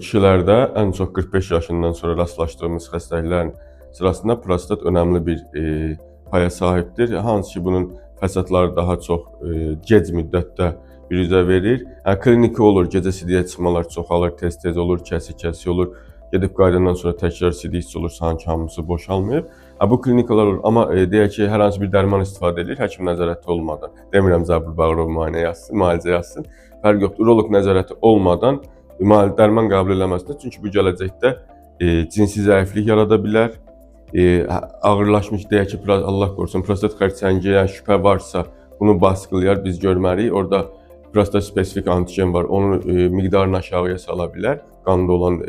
Kişilərdə ən çox 45 yaşından sonra rastlaşdığımız xəstəliklərin sırasında prostat önəmli bir paya sahibdir. Hansı ki, bunun fəsadları daha çox gec müddətdə biruzə verir. Kliniki olur, gecə sidiyə çıxmalar çoxalır, tez-tez olur, kəsik-kəsik olur. Gedib qayıdandan sonra təkrar sidik olur, sanki hamısı boşalmayıb. Bu klinikalar olur, amma deyək ki, hər hansı bir dərman istifadə edir, həkim nəzarəti olmadan. Demirəm Zəbir Bağırov müalicə yazsın. Fərq yoxdur, uroloq nəzarəti olmadan dərman qəbul eləməsinə, çünki bu gələcəkdə cinsi zəiflik yarada bilər. Ağırlaşmış, deyək ki, Allah qorusun, prostat xərçəngiyə şübhə varsa, bunu baskılayar, biz görməliyik. Orada prostat spesifik antigen var, onun miqdarını aşağıya sala bilər, qanda olan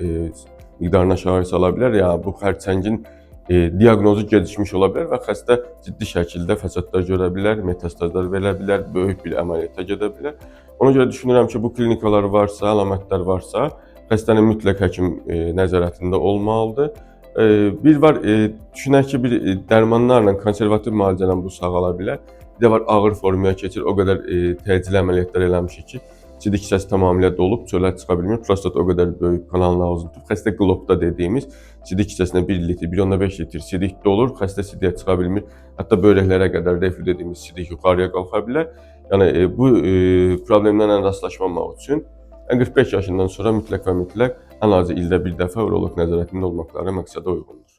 miqdarını aşağıya sala bilər. Yəni, bu xərçəngin diaqnozu gecikmiş ola bilər və xəstə ciddi şəkildə fəsadlar görə bilər, metastazlar verə bilər, böyük bir əməliyyata gedə bilər. Ona görə düşünürəm ki, bu klinikalar varsa, əlamətlər varsa, xəstənin mütləq həkim nəzarətində olmalıdır. Bir var, düşünək ki, bir dərmanlarla, konservativ müalicələ bu sağala bilər. Bir də var, ağır formaya keçir, o qədər təcili əməliyyatlar eləmişik ki, sidik hissəsi tamamilə dolub, çölə çıxa bilmir. Prostat o qədər böyük, kanalın ağzını tutub. Xəstə qlobda dediyimiz sidik hissəsinə 1 litr, 1.5 litr sidik dolur, xəstə sidiyə çıxa bilmir. Hətta böbrəklərə qədər reflü dediyimiz sidik yuxarıya qalxa bilər. Yəni, bu problemlərlə rastlaşmamaq üçün 45 yaşından sonra mütləq və mütləq ən azı ildə bir dəfə uroloq nəzarətində olmaqları məqsədə uyğundur.